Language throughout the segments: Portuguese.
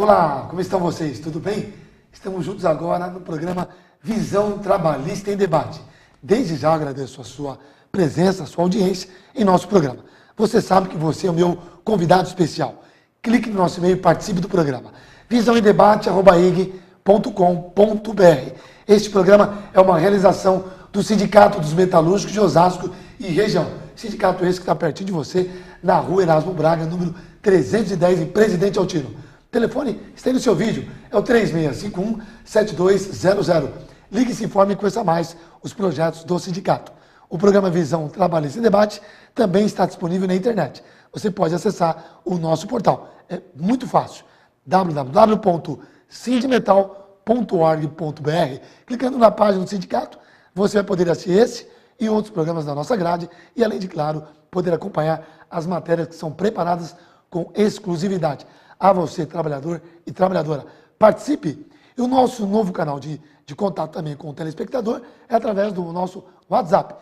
Olá, como estão vocês? Tudo bem? Estamos juntos agora no programa Visão Trabalhista em Debate. Desde já agradeço a sua presença, a sua audiência em nosso programa. Você sabe que você é o meu convidado especial. Clique no nosso e-mail e participe do programa. visãoemdebate@ig.com.br. Este programa é uma realização do Sindicato dos Metalúrgicos de Osasco e região. Sindicato esse que está pertinho de você, na rua Erasmo Braga, número 310, em Presidente Altino. O telefone está aí no seu vídeo, é o 3651-7200. Ligue e se informe e conheça mais os projetos do sindicato. O programa Visão Trabalhista em Debate também está disponível na internet. Você pode acessar o nosso portal. É muito fácil. www.sindmetal.org.br. Clicando na página do sindicato, você vai poder assistir esse e outros programas da nossa grade e, além de, claro, poder acompanhar as matérias que são preparadas com exclusividade. A você, trabalhador e trabalhadora, participe! E o nosso novo canal de contato também com o telespectador é através do nosso WhatsApp,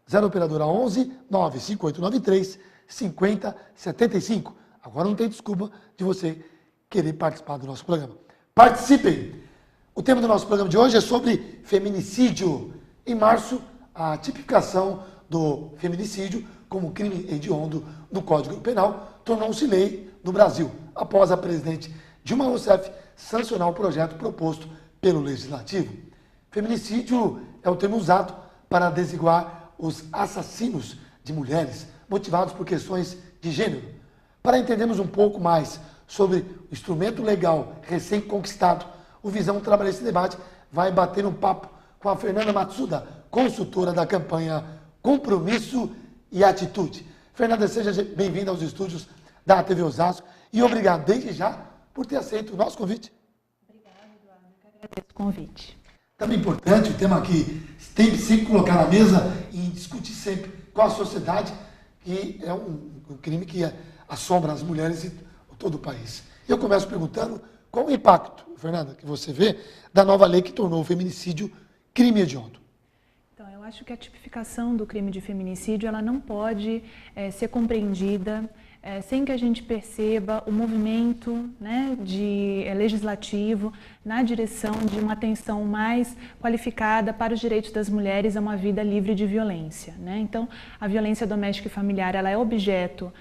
0 operadora 11 95893 5075. Agora não tem desculpa de você querer participar do nosso programa. Participem! O tema do nosso programa de hoje é sobre feminicídio. Em março, a tipificação do feminicídio como crime hediondo no Código Penal tornou-se lei no Brasil, após a presidente Dilma Rousseff sancionar o projeto proposto pelo Legislativo. Feminicídio é o termo usado para designar os assassinos de mulheres motivados por questões de gênero. Para entendermos um pouco mais sobre o instrumento legal recém-conquistado, o Visão Trabalhista em Debate vai bater um papo com a Fernanda Matsuda, consultora da campanha Compromisso e Atitude. Fernanda, seja bem-vinda aos estúdios da TV Osasco e obrigado desde já por ter aceito o nosso convite. Obrigada, Eduardo. Eu que agradeço o convite. Também importante, o tema que tem que sempre colocar na mesa e discutir sempre com a sociedade, que é um crime que assombra as mulheres e todo o país. Eu começo perguntando qual o impacto, Fernanda, que você vê da nova lei que tornou o feminicídio crime hediondo. Então, eu acho que a tipificação do crime de feminicídio ela não pode ser compreendida sem que a gente perceba o movimento, né, legislativo na direção de uma atenção mais qualificada para os direitos das mulheres a uma vida livre de violência, né? Então, a violência doméstica e familiar ela é objeto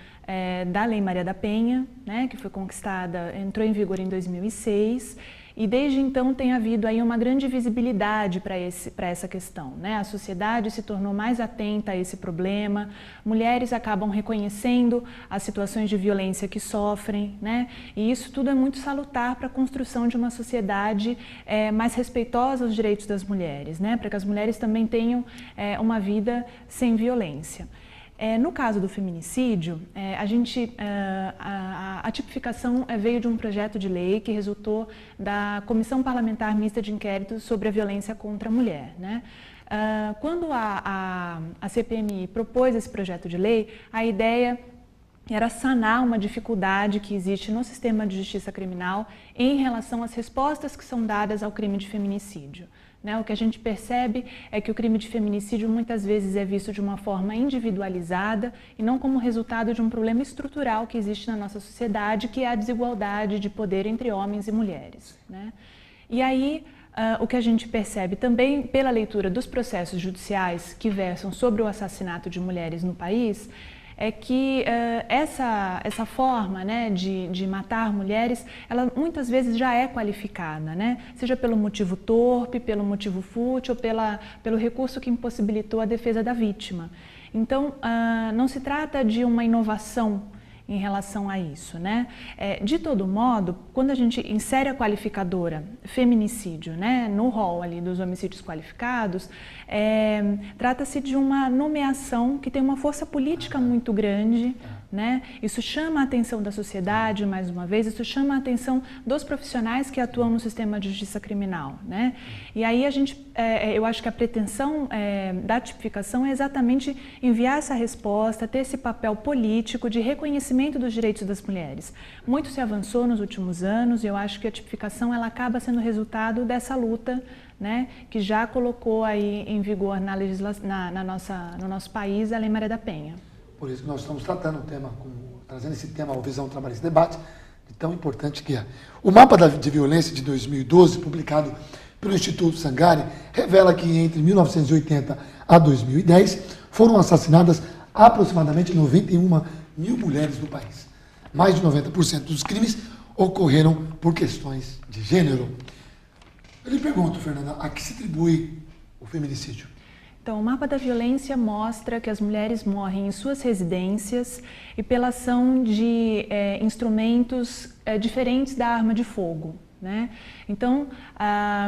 da Lei Maria da Penha, né, que foi conquistada, entrou em vigor em 2006. E desde então tem havido aí uma grande visibilidade para essa questão, né? A sociedade se tornou mais atenta a esse problema, mulheres acabam reconhecendo as situações de violência que sofrem, né? E isso tudo é muito salutar para a construção de uma sociedade mais respeitosa aos direitos das mulheres, né? Para que as mulheres também tenham uma vida sem violência. No caso do feminicídio, a tipificação veio de um projeto de lei que resultou da Comissão Parlamentar Mista de Inquérito sobre a Violência contra a Mulher, né? Quando a CPMI propôs esse projeto de lei, a ideia era sanar uma dificuldade que existe no sistema de justiça criminal em relação às respostas que são dadas ao crime de feminicídio. O que a gente percebe é que o crime de feminicídio muitas vezes é visto de uma forma individualizada e não como resultado de um problema estrutural que existe na nossa sociedade, que é a desigualdade de poder entre homens e mulheres, né? E aí, o que a gente percebe também pela leitura dos processos judiciais que versam sobre o assassinato de mulheres no país, é que essa forma, né, de matar mulheres, ela muitas vezes já é qualificada, né? Seja pelo motivo torpe, pelo motivo fútil, pelo recurso que impossibilitou a defesa da vítima. Então, não se trata de uma inovação em relação a isso, né? De todo modo, quando a gente insere a qualificadora feminicídio, né, no rol ali dos homicídios qualificados, trata-se de uma nomeação que tem uma força política muito grande, né? Isso chama a atenção da sociedade, mais uma vez, isso chama a atenção dos profissionais que atuam no sistema de justiça criminal, né? E aí eu acho que a pretensão da tipificação é exatamente enviar essa resposta, ter esse papel político de reconhecimento dos direitos das mulheres. Muito se avançou nos últimos anos e eu acho que a tipificação ela acaba sendo resultado dessa luta, né, que já colocou aí em vigor no nosso país a Lei Maria da Penha. Por isso que nós estamos tratando trazendo esse tema ao Visão Trabalhista em Debate, de tão importante que é. O mapa de violência de 2012, publicado pelo Instituto Sangari, revela que entre 1980 a 2010 foram assassinadas aproximadamente 91 mil mulheres no país. Mais de 90% dos crimes ocorreram por questões de gênero. Eu lhe pergunto, Fernanda, a que se atribui o feminicídio? Então, o mapa da violência mostra que as mulheres morrem em suas residências e pela ação de instrumentos diferentes da arma de fogo, né? Então,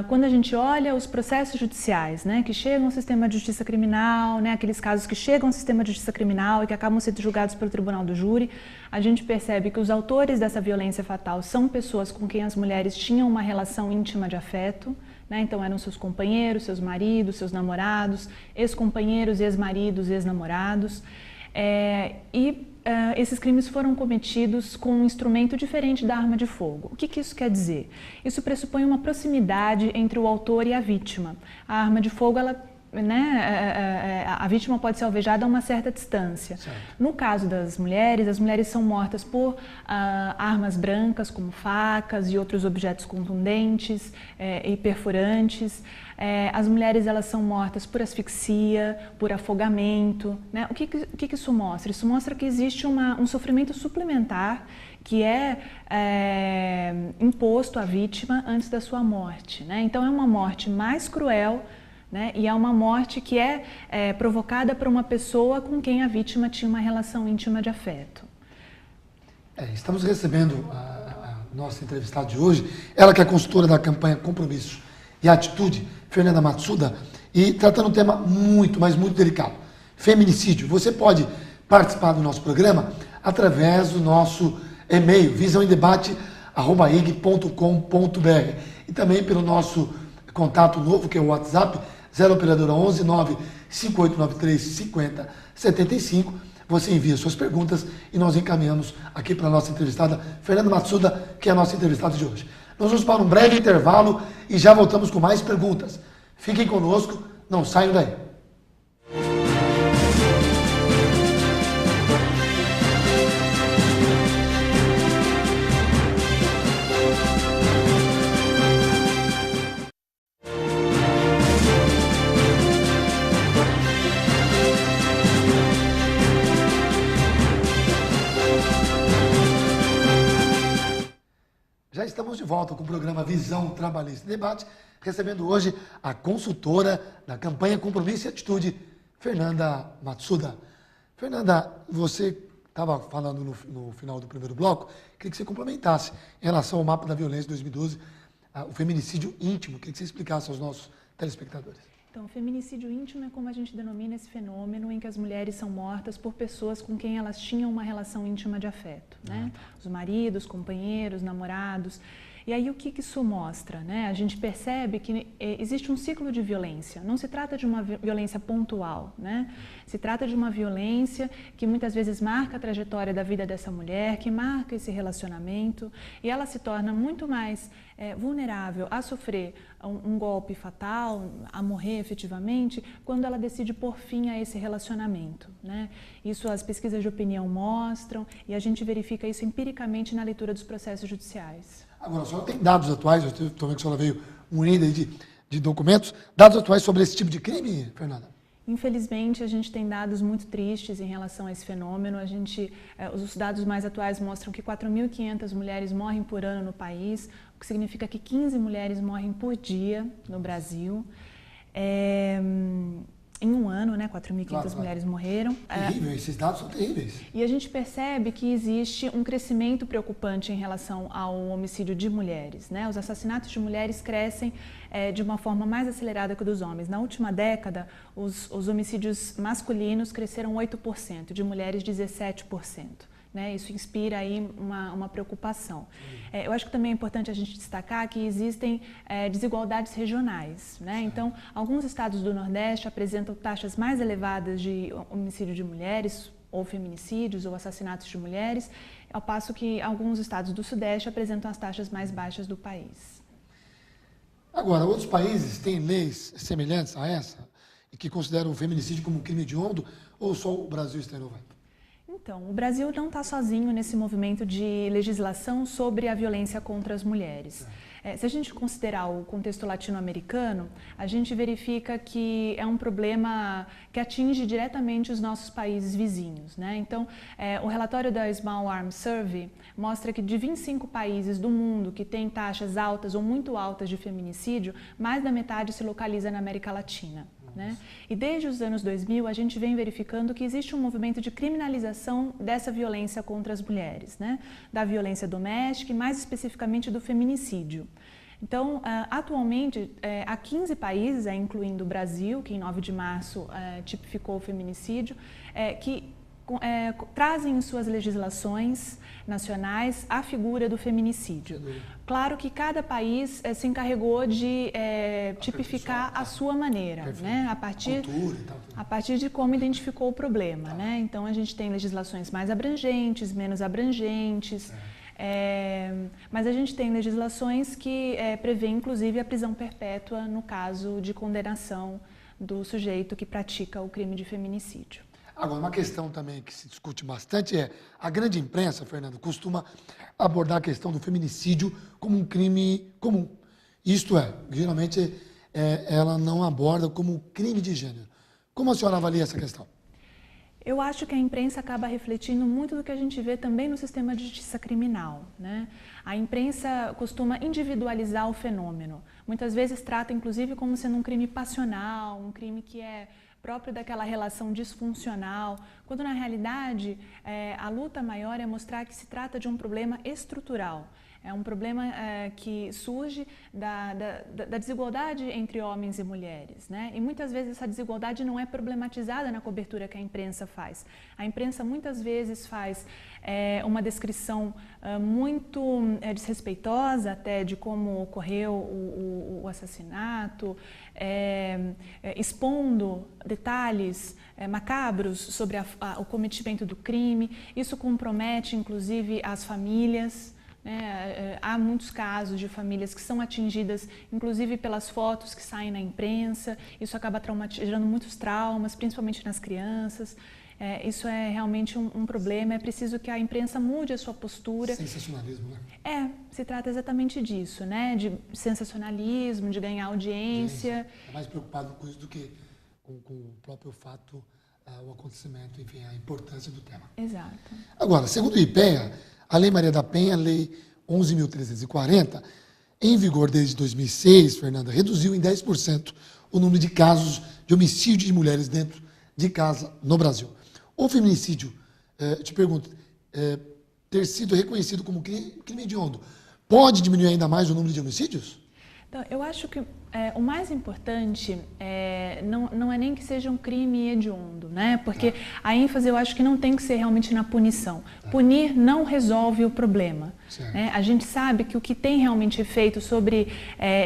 quando a gente olha os processos judiciais, né, que chegam ao sistema de justiça criminal, né, aqueles casos que chegam ao sistema de justiça criminal e que acabam sendo julgados pelo tribunal do júri, a gente percebe que os autores dessa violência fatal são pessoas com quem as mulheres tinham uma relação íntima de afeto, né? Então eram seus companheiros, seus maridos, seus namorados, ex-companheiros, ex-maridos, ex-namorados. Esses crimes foram cometidos com um instrumento diferente da arma de fogo. O que isso quer dizer? Isso pressupõe uma proximidade entre o autor e a vítima. A arma de fogo, a vítima pode ser alvejada a uma certa distância. Certo. No caso das mulheres, as mulheres são mortas por armas brancas, como facas e outros objetos contundentes e perfurantes. As mulheres elas são mortas por asfixia, por afogamento, né? O que isso mostra? Isso mostra que existe um sofrimento suplementar que é imposto à vítima antes da sua morte, né? Então é uma morte mais cruel, né? E é uma morte que é provocada por uma pessoa com quem a vítima tinha uma relação íntima de afeto. Estamos recebendo a nossa entrevistada de hoje, ela que é consultora da campanha Compromisso e Atitude, Fernanda Matsuda, e tratando um tema muito, mas muito delicado, feminicídio. Você pode participar do nosso programa através do nosso e-mail, visãoemdebate@ig.com.br, e também pelo nosso contato novo, que é o WhatsApp, 0 operadora 11 9 5893 5075. Você envia suas perguntas e nós encaminhamos aqui para a nossa entrevistada, Fernanda Matsuda, que é a nossa entrevistada de hoje. Nós vamos para um breve intervalo e já voltamos com mais perguntas. Fiquem conosco, não saiam daí. Já estamos de volta com o programa Visão Trabalhista Debate, recebendo hoje a consultora da campanha Compromisso e Atitude, Fernanda Matsuda. Fernanda, você estava falando no final do primeiro bloco, queria que você complementasse em relação ao mapa da violência de 2012, o feminicídio íntimo, queria que você explicasse aos nossos telespectadores. Então, o feminicídio íntimo é como a gente denomina esse fenômeno em que as mulheres são mortas por pessoas com quem elas tinham uma relação íntima de afeto, né? Os maridos, companheiros, namorados. E aí o que isso mostra, né? A gente percebe que existe um ciclo de violência. Não se trata de uma violência pontual, né? Se trata de uma violência que muitas vezes marca a trajetória da vida dessa mulher, que marca esse relacionamento, e ela se torna muito mais vulnerável a sofrer um golpe fatal, a morrer efetivamente, quando ela decide pôr fim a esse relacionamento, né? Isso as pesquisas de opinião mostram e a gente verifica isso empiricamente na leitura dos processos judiciais. Agora, a senhora tem dados atuais, eu estou vendo que a senhora veio munida de documentos, dados atuais sobre esse tipo de crime, Fernanda? Infelizmente, a gente tem dados muito tristes em relação a esse fenômeno. Os dados mais atuais mostram que 4.500 mulheres morrem por ano no país, o que significa que 15 mulheres morrem por dia no Brasil. Em um ano, né, 4.500 mulheres morreram. Terrível, esses dados são terríveis. E a gente percebe que existe um crescimento preocupante em relação ao homicídio de mulheres, né? Os assassinatos de mulheres crescem de uma forma mais acelerada que o dos homens. Na última década, os homicídios masculinos cresceram 8%, de mulheres 17%. Né? Isso inspira aí uma preocupação. Eu acho que também é importante a gente destacar que existem desigualdades regionais, né? Então, alguns estados do Nordeste apresentam taxas mais elevadas de homicídio de mulheres, ou feminicídios, ou assassinatos de mulheres, ao passo que alguns estados do Sudeste apresentam as taxas mais baixas do país. Agora, outros países têm leis semelhantes a essa e que consideram o feminicídio como um crime hediondo, ou só o Brasil está inovando? Então, o Brasil não está sozinho nesse movimento de legislação sobre a violência contra as mulheres. Se a gente considerar o contexto latino-americano, a gente verifica que é um problema que atinge diretamente os nossos países vizinhos, né? Então, o relatório da Small Arms Survey mostra que de 25 países do mundo que têm taxas altas ou muito altas de feminicídio, mais da metade se localiza na América Latina. Né? E desde os anos 2000 a gente vem verificando que existe um movimento de criminalização dessa violência contra as mulheres, né? Da violência doméstica e mais especificamente do feminicídio. Então, atualmente, há 15 países, incluindo o Brasil, que em 9 de março tipificou o feminicídio, que trazem em suas legislações nacionais a figura do feminicídio. Claro que cada país se encarregou de tipificar a sua maneira, né? A partir de como identificou o problema. Né? Então, a gente tem legislações mais abrangentes, menos abrangentes, mas a gente tem legislações que prevêem, inclusive, a prisão perpétua no caso de condenação do sujeito que pratica o crime de feminicídio. Agora, uma questão também que se discute bastante é a grande imprensa, Fernando, costuma abordar a questão do feminicídio como um crime comum. Isto é, geralmente ela não aborda como crime de gênero. Como a senhora avalia essa questão? Eu acho que a imprensa acaba refletindo muito do que a gente vê também no sistema de justiça criminal, né? A imprensa costuma individualizar o fenômeno. Muitas vezes trata, inclusive, como sendo um crime passional, um crime que é próprio daquela relação disfuncional, quando na realidade a luta maior é mostrar que se trata de um problema estrutural. É um problema que surge da desigualdade entre homens e mulheres, né? E muitas vezes essa desigualdade não é problematizada na cobertura que a imprensa faz. A imprensa muitas vezes faz uma descrição muito desrespeitosa até de como ocorreu o assassinato, expondo detalhes macabros sobre o cometimento do crime. Isso compromete inclusive as famílias. Há muitos casos de famílias que são atingidas, inclusive pelas fotos que saem na imprensa. Isso acaba gerando muitos traumas, principalmente nas crianças. Isso é realmente um problema. É preciso que a imprensa mude a sua postura. Sensacionalismo, né? Se trata exatamente disso, né? De sensacionalismo, de ganhar audiência. É mais preocupado com isso do que com o próprio fato, o acontecimento, enfim, a importância do tema. Exato. Agora, segundo o IPEA, a Lei Maria da Penha, a Lei 11.340, em vigor desde 2006, Fernanda, reduziu em 10% o número de casos de homicídio de mulheres dentro de casa no Brasil. O feminicídio, te pergunto, ter sido reconhecido como crime hediondo, pode diminuir ainda mais o número de homicídios? Então, eu acho que o mais importante não é nem que seja um crime hediondo, né? Porque a ênfase eu acho que não tem que ser realmente na punição. Punir não resolve o problema. Né? A gente sabe que o que tem realmente efeito sobre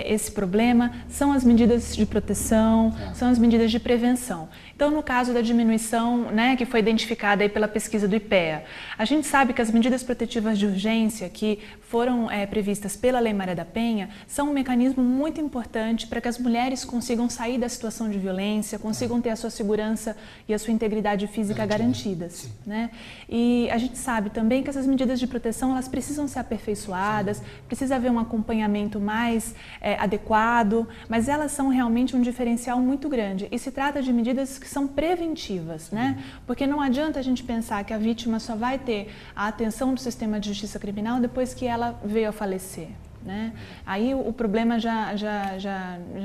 esse problema são as medidas de proteção, são as medidas de prevenção. Então, no caso da diminuição, né, que foi identificada aí pela pesquisa do IPEA, a gente sabe que as medidas protetivas de urgência que foram previstas pela Lei Maria da Penha são um mecanismo muito importante para que as mulheres consigam sair da situação de violência, consigam ter a sua segurança e a sua integridade física garantidas. Né? E a gente sabe também que essas medidas de proteção elas precisam ser aperfeiçoadas, precisa haver um acompanhamento mais adequado, mas elas são realmente um diferencial muito grande. E se trata de medidas que são preventivas, né? Porque não adianta a gente pensar que a vítima só vai ter a atenção do sistema de justiça criminal depois que ela veio a falecer. Né? Aí o problema já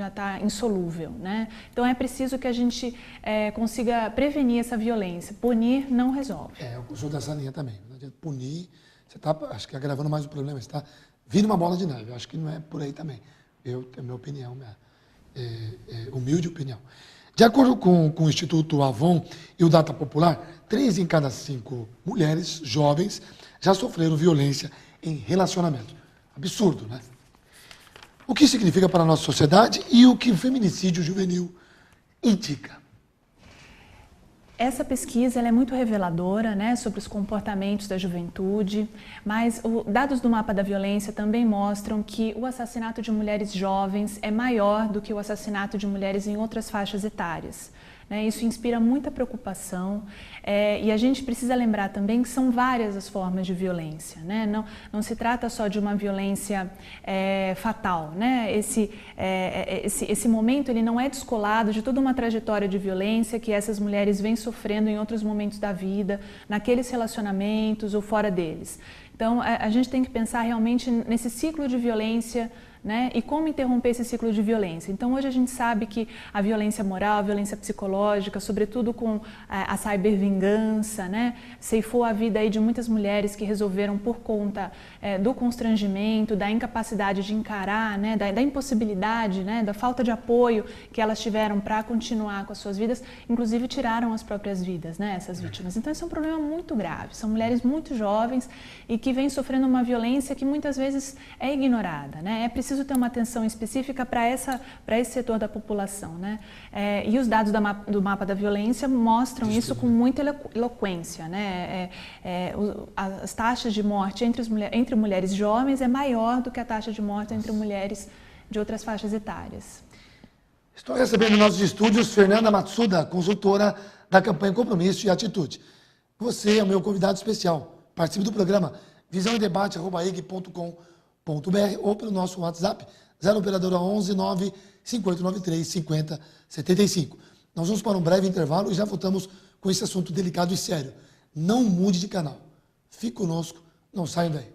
está insolúvel. Né? Então é preciso que a gente consiga prevenir essa violência. Punir não resolve. Eu sou dessa linha também. Não adianta punir, você está, acho que agravando mais o problema, você está vindo uma bola de neve. Eu acho que não é por aí também. A minha opinião, humilde opinião. De acordo com o Instituto Avon e o Data Popular, 3 em cada 5 mulheres jovens já sofreram violência em relacionamento. Absurdo, né? O que significa para a nossa sociedade e o que o feminicídio juvenil indica? Essa pesquisa ela é muito reveladora, né, sobre os comportamentos da juventude, mas dados do mapa da violência também mostram que o assassinato de mulheres jovens é maior do que o assassinato de mulheres em outras faixas etárias. né? Isso inspira muita preocupação e a gente precisa lembrar também que são várias as formas de violência, né? Não se trata só de uma violência fatal, né? Esse momento ele não é descolado de toda uma trajetória de violência que essas mulheres vêm sofrendo em outros momentos da vida, naqueles relacionamentos ou fora deles. Então, a gente tem que pensar realmente nesse ciclo de violência, né? E como interromper esse ciclo de violência. Então, hoje a gente sabe que a violência moral, a violência psicológica, sobretudo com a cybervingança, né? Ceifou a vida aí de muitas mulheres que resolveram, por conta do constrangimento, da incapacidade de encarar, né? Da impossibilidade, né? Da falta de apoio que elas tiveram para continuar com as suas vidas, inclusive tiraram as próprias vidas, né? Essas vítimas. Então, esse é um problema muito grave. São mulheres muito jovens e que vêm sofrendo uma violência que muitas vezes é ignorada, né? É preciso ter uma atenção específica para esse setor da população, né? E os dados do mapa da violência mostram isso com muita eloquência, né? As taxas de morte entre mulheres jovens é maior do que a taxa de morte entre mulheres de outras faixas etárias. Estou recebendo em nossos estúdios Fernanda Matsuda, consultora da campanha Compromisso e Atitude. Você é o meu convidado especial. Participe do programa visãoedebate@ig.com.br ou pelo nosso WhatsApp 0 operadora 11 9 5893 50 75. Nós vamos para um breve intervalo e já voltamos com esse assunto delicado e sério. Não mude de canal. Fique conosco, não saiam daí.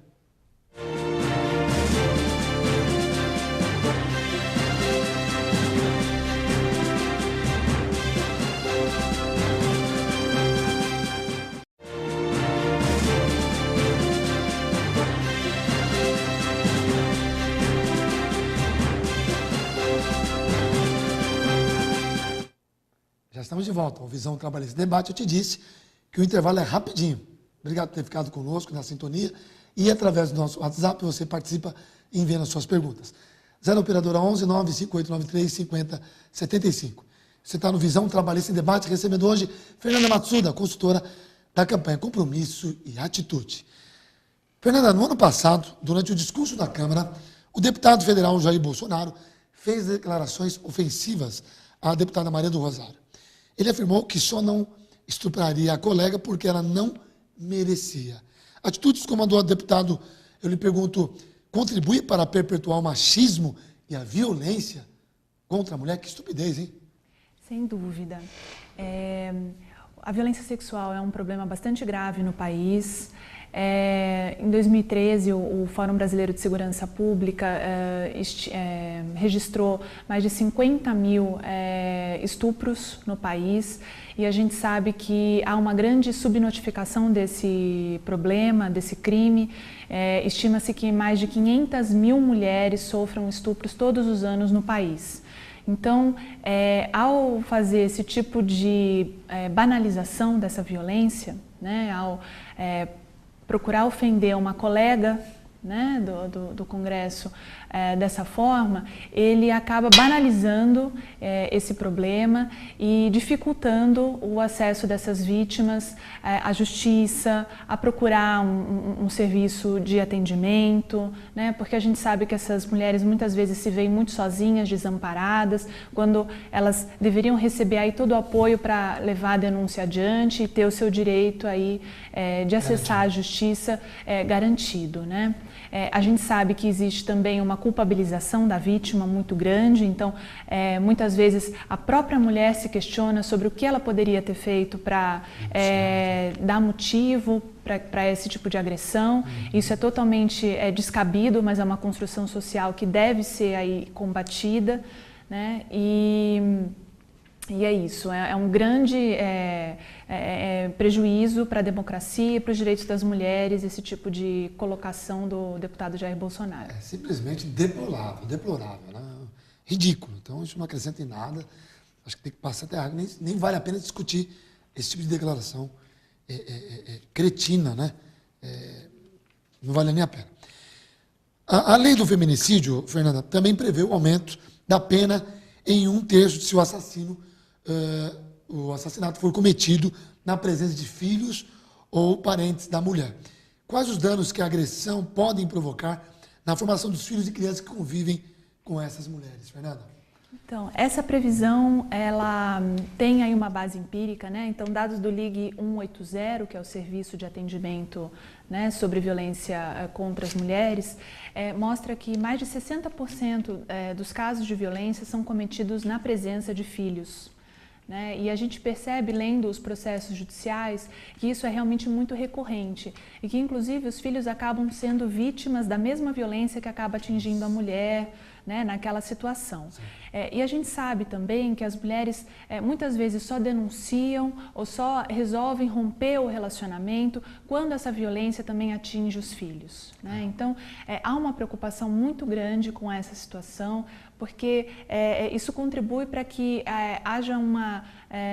Já estamos de volta ao Visão Trabalhista Debate. Eu te disse que o intervalo é rapidinho. Obrigado por ter ficado conosco na sintonia. E através do nosso WhatsApp você participa enviando as suas perguntas. 0 operadora 11 9 5893 50 75. Você está no Visão Trabalhista Debate, recebendo hoje Fernanda Matsuda, consultora da campanha Compromisso e Atitude. Fernanda, no ano passado, durante o discurso da Câmara, o deputado federal Jair Bolsonaro fez declarações ofensivas à deputada Maria do Rosário. Ele afirmou que só não estupraria a colega porque ela não merecia. Atitudes como a do deputado, eu lhe pergunto, contribui para perpetuar o machismo e a violência contra a mulher? Que estupidez, hein? Sem dúvida. A violência sexual é um problema bastante grave no país. Em 2013, o Fórum Brasileiro de Segurança Pública registrou mais de 50 mil estupros no país e a gente sabe que há uma grande subnotificação desse problema, desse crime. Estima-se que mais de 500 mil mulheres sofram estupros todos os anos no país. Então, ao fazer esse tipo de banalização dessa violência, né, ao procurar ofender uma colega, né, do Congresso dessa forma, ele acaba banalizando esse problema e dificultando o acesso dessas vítimas à justiça, a procurar um serviço de atendimento, né, porque a gente sabe que essas mulheres muitas vezes se veem muito sozinhas, desamparadas, quando elas deveriam receber aí todo o apoio para levar a denúncia adiante e ter o seu direito aí de acessar a justiça garantido, né? A gente sabe que existe também uma culpabilização da vítima muito grande, então muitas vezes a própria mulher se questiona sobre o que ela poderia ter feito para dar motivo para esse tipo de agressão. Isso é totalmente descabido, mas é uma construção social que deve ser aí combatida, né? E é isso, é um grande prejuízo para a democracia e para os direitos das mulheres, esse tipo de colocação do deputado Jair Bolsonaro. É simplesmente deplorável, né? Ridículo. Então, isso não acrescenta em nada. Acho que tem que passar até água. Nem vale a pena discutir esse tipo de declaração cretina, né? Não vale nem a pena. A lei do feminicídio, Fernanda, também prevê o aumento da pena em 1/3 se o assassinato for cometido na presença de filhos ou parentes da mulher. Quais os danos que a agressão podem provocar na formação dos filhos e crianças que convivem com essas mulheres, Fernanda? Então, essa previsão, ela tem aí uma base empírica, né? Então, dados do Ligue 180, que é o Serviço de Atendimento, né, sobre Violência contra as Mulheres, mostra que mais de 60% dos casos de violência são cometidos na presença de filhos. Né? E a gente percebe, lendo os processos judiciais, que isso é realmente muito recorrente e que, inclusive, os filhos acabam sendo vítimas da mesma violência que acaba atingindo a mulher, né, naquela situação. E a gente sabe também que as mulheres muitas vezes só denunciam ou só resolvem romper o relacionamento quando essa violência também atinge os filhos. Né? Então, há uma preocupação muito grande com essa situação, porque isso contribui para que haja uma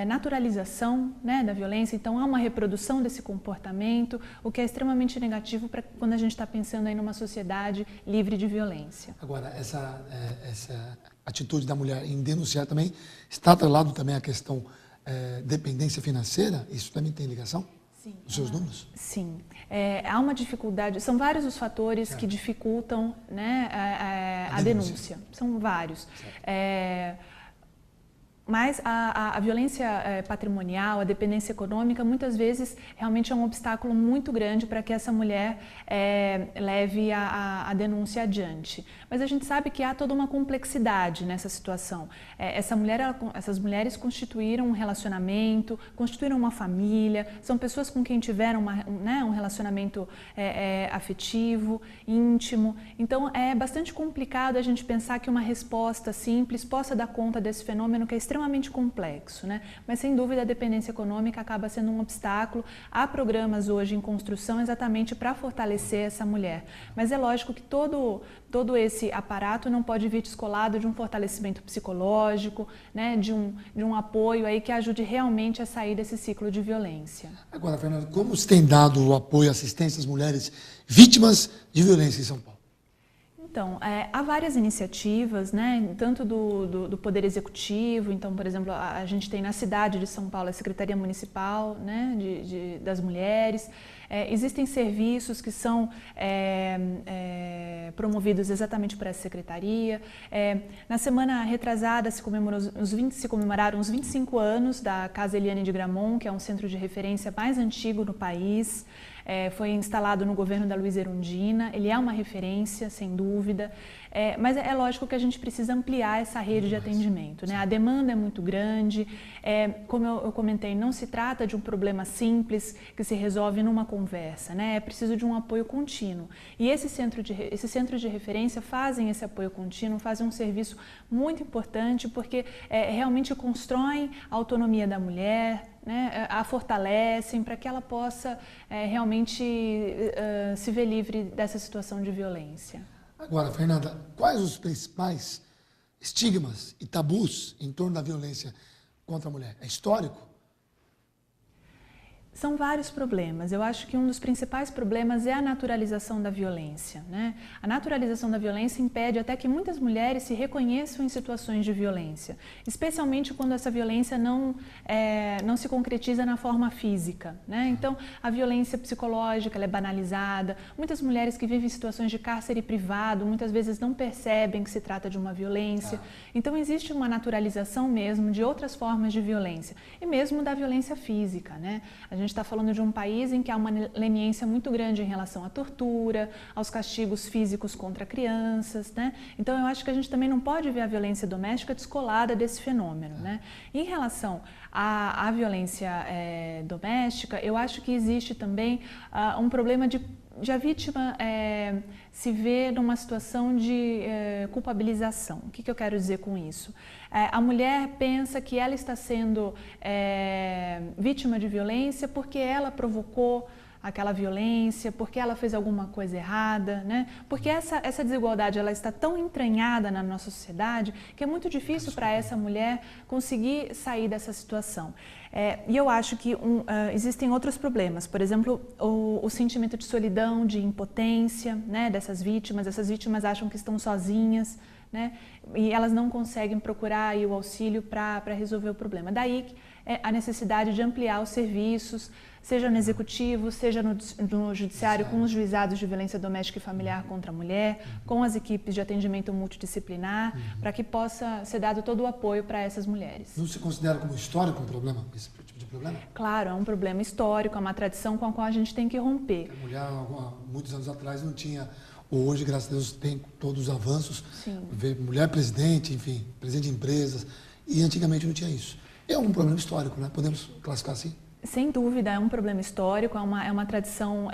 naturalização, né, da violência, então há uma reprodução desse comportamento, o que é extremamente negativo para quando a gente está pensando aí numa sociedade livre de violência. Agora, essa atitude da mulher em denunciar também está atrelado também à questão dependência financeira? Isso também tem ligação? Sim. Os seus números? Sim. Há uma dificuldade, são vários os fatores que dificultam, né, a denúncia. São vários. Mas a violência patrimonial, a dependência econômica, muitas vezes realmente é um obstáculo muito grande para que essa mulher leve a denúncia adiante. Mas a gente sabe que há toda uma complexidade nessa situação. Essas mulheres constituíram um relacionamento, constituíram uma família, são pessoas com quem tiveram um relacionamento afetivo, íntimo. Então é bastante complicado a gente pensar que uma resposta simples possa dar conta desse fenômeno que é extremamente complexo, né? Mas sem dúvida a dependência econômica acaba sendo um obstáculo. Há programas hoje em construção exatamente para fortalecer essa mulher. Mas é lógico que todo esse aparato não pode vir descolado de um fortalecimento psicológico, né? de um apoio aí que ajude realmente a sair desse ciclo de violência. Agora, Fernanda, como se tem dado o apoio e assistência às mulheres vítimas de violência em São Paulo? Então, há várias iniciativas, né, tanto do Poder Executivo, então, por exemplo, a gente tem na cidade de São Paulo a Secretaria Municipal, né, das Mulheres, existem serviços que são promovidos exatamente por essa secretaria. Na semana retrasada se comemoraram os 25 anos da Casa Eliane de Gramont, que é um centro de referência mais antigo no país. Foi instalado no governo da Luiza Erundina, ele é uma referência, sem dúvida, mas é lógico que a gente precisa ampliar essa rede de atendimento, né? A demanda é muito grande, como eu comentei, não se trata de um problema simples que se resolve numa conversa, né? É preciso de um apoio contínuo. E esses centros de referência fazem esse apoio contínuo, fazem um serviço muito importante, porque realmente constroem a autonomia da mulher, né, a fortalecem para que ela possa realmente se ver livre dessa situação de violência. Agora, Fernanda, quais os principais estigmas e tabus em torno da violência contra a mulher? É histórico? São vários problemas. Eu acho que um dos principais problemas é a naturalização da violência, né? A naturalização da violência impede até que muitas mulheres se reconheçam em situações de violência, especialmente quando essa violência não se concretiza na forma física, né? Então, a violência psicológica ela é banalizada. Muitas mulheres que vivem em situações de cárcere privado muitas vezes não percebem que se trata de uma violência. Então, existe uma naturalização mesmo de outras formas de violência e mesmo da violência física, né? A gente está falando de um país em que há uma leniência muito grande em relação à tortura, aos castigos físicos contra crianças, né? Então eu acho que a gente também não pode ver a violência doméstica descolada desse fenômeno, né? Em relação à violência doméstica, eu acho que existe também um problema de a vítima se vê numa situação de culpabilização. O que eu quero dizer com isso? A mulher pensa que ela está sendo vítima de violência porque ela provocou aquela violência, porque ela fez alguma coisa errada, né? Porque essa desigualdade ela está tão entranhada na nossa sociedade que é muito difícil para essa mulher conseguir sair dessa situação. E eu acho que existem outros problemas, por exemplo, o sentimento de solidão, de impotência, né, dessas vítimas. Essas vítimas acham que estão sozinhas, né, e elas não conseguem procurar aí o auxílio para resolver o problema. Daí é a necessidade de ampliar os serviços, seja no executivo, seja no judiciário, com os juizados de violência doméstica e familiar contra a mulher, com as equipes de atendimento multidisciplinar, para que possa ser dado todo o apoio para essas mulheres. Não se considera como histórico um problema, esse tipo de problema? Claro, é um problema histórico, é uma tradição com a qual a gente tem que romper. A mulher, há muitos anos atrás, não tinha, hoje, graças a Deus, tem todos os avanços. Sim. Mulher presidente, enfim, presidente de empresas, e antigamente não tinha isso. É um problema histórico, né? Podemos classificar assim? Sem dúvida, é um problema histórico, é uma tradição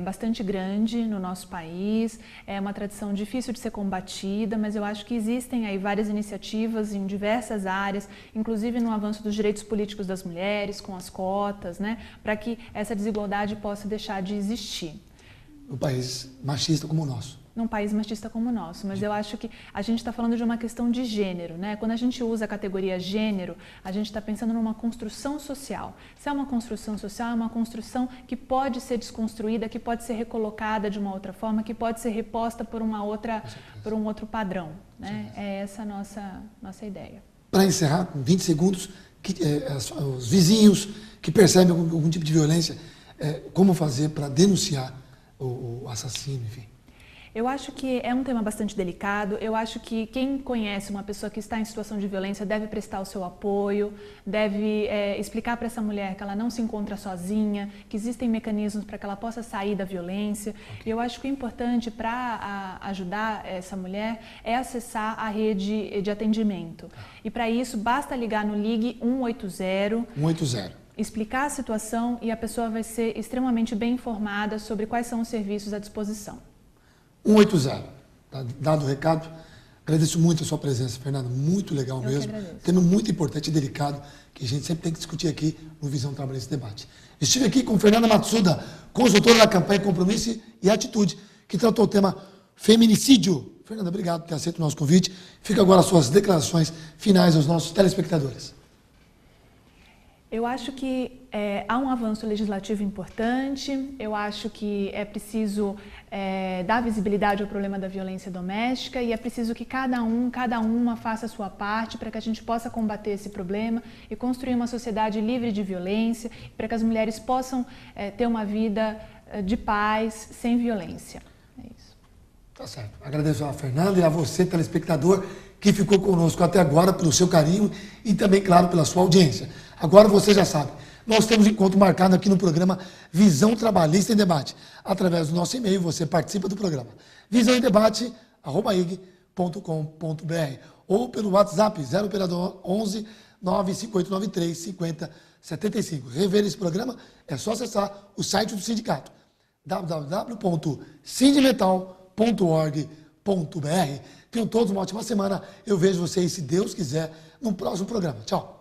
bastante grande no nosso país, é uma tradição difícil de ser combatida, mas eu acho que existem aí várias iniciativas em diversas áreas, inclusive no avanço dos direitos políticos das mulheres, com as cotas, né, para que essa desigualdade possa deixar de existir. Um país machista como o nosso. Num país machista como o nosso, mas eu acho que a gente está falando de uma questão de gênero, né? Quando a gente usa a categoria gênero, a gente está pensando numa construção social. Se é uma construção social, é uma construção que pode ser desconstruída, que pode ser recolocada de uma outra forma, que pode ser reposta por um outro padrão, né? É essa a nossa ideia. Para encerrar, com 20 segundos, os vizinhos que percebem algum tipo de violência, como fazer para denunciar o assassino, enfim? Eu acho que é um tema bastante delicado. Eu acho que quem conhece uma pessoa que está em situação de violência deve prestar o seu apoio, deve explicar para essa mulher que ela não se encontra sozinha, que existem mecanismos para que ela possa sair da violência. Okay. Eu acho que o importante para ajudar essa mulher é acessar a rede de atendimento. E para isso basta ligar no Ligue 180. 180. Explicar a situação e a pessoa vai ser extremamente bem informada sobre quais são os serviços à disposição. 180. Tá dado o recado. Agradeço muito a sua presença, Fernanda. Muito legal mesmo. Tema muito importante e delicado que a gente sempre tem que discutir aqui no Visão Trabalhista Debate. Estive aqui com Fernanda Matsuda, consultora da campanha Compromisso e Atitude, que tratou o tema feminicídio. Fernanda, obrigado por ter aceito o nosso convite. Fica agora as suas declarações finais aos nossos telespectadores. Eu acho que há um avanço legislativo importante, eu acho que é preciso dar visibilidade ao problema da violência doméstica e é preciso que cada uma faça a sua parte para que a gente possa combater esse problema e construir uma sociedade livre de violência, para que as mulheres possam ter uma vida de paz, sem violência. É isso. Tá certo. Agradeço a Fernanda e a você, telespectador, que ficou conosco até agora pelo seu carinho e também, claro, pela sua audiência. Agora você já sabe, nós temos encontro marcado aqui no programa Visão Trabalhista em Debate. Através do nosso e-mail você participa do programa visãoemdebate@ig.com.br ou pelo WhatsApp 0 operador 11 95893 5075. Rever esse programa é só acessar o site do sindicato www.sindimetal.org.br. Tenham todos uma ótima semana. Eu vejo vocês, se Deus quiser, no próximo programa. Tchau.